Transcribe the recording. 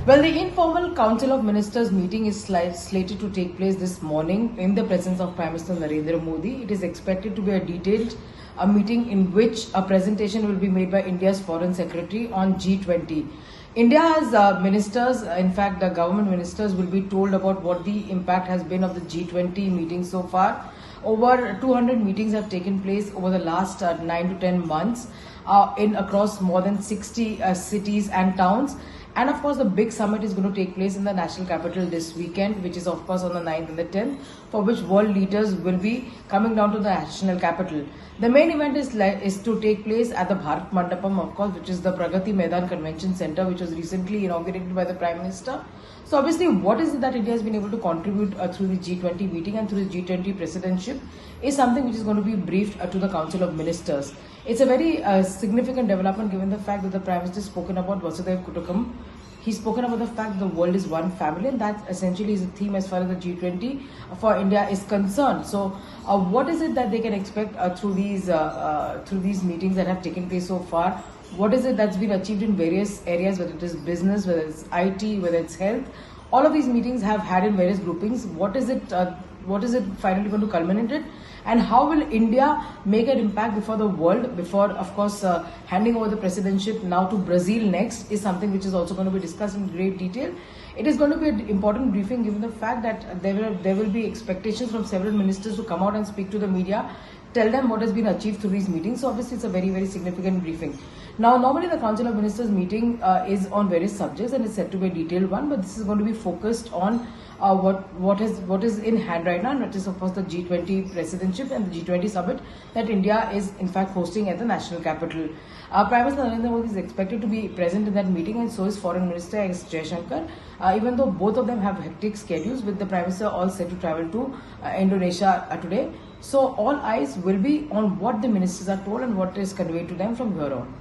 Well, the informal Council of Ministers meeting is slated to take place this morning in the presence of Prime Minister Narendra Modi. It is expected to be a detailed meeting in which a presentation will be made by India's Foreign Secretary on G20. India's ministers, in fact, the government ministers will be told about what the impact has been of the G20 meeting so far. Over 200 meetings have taken place over the last 9 to 10 months in across more than 60 cities and towns. And of course, the big summit is going to take place in the national capital this weekend, which is of course on the 9th and the 10th, for which world leaders will be coming down to the national capital. The main event is to take place at the Bharat Mandapam, of course, which is the Pragati Maidan Convention Center, which was recently inaugurated by the Prime Minister. So obviously, what is it that India has been able to contribute through the G20 meeting and through the G20 presidency is something which is going to be briefed to the Council of Ministers. It's a very significant development given the fact that the Prime Minister has spoken about VASUDHAIVA Kutumbakam. He's spoken about the fact the world is one family, and that essentially is a theme as far as the G20 for India is concerned. So, what is it that they can expect through these meetings that have taken place so far? What is it that's been achieved in various areas, whether it is business, whether it's IT, whether it's health? All of these meetings have had in various groupings. What is it finally going to culminate it? And how will India make an impact before the world, before, of course, handing over the presidency now to Brazil next is something which is also going to be discussed in great detail. It is going to be an important briefing given the fact that there will be expectations from several ministers to come out and speak to the media, tell them what has been achieved through these meetings. So obviously it's a very, very significant briefing. Now, normally the Council of Ministers meeting is on various subjects and it's said to be a detailed one, but this is going to be focused on what is in hand right now, and that is of course the G20 presidency and the G20 summit that India is in fact hosting at the national capital. Prime Minister Narendra Modi is expected to be present in that meeting, and so is Foreign Minister S. Jaishankar, even though both of them have hectic schedules, with the Prime Minister all set to travel to Indonesia today. So all eyes will be on what the ministers are told and what is conveyed to them from here on.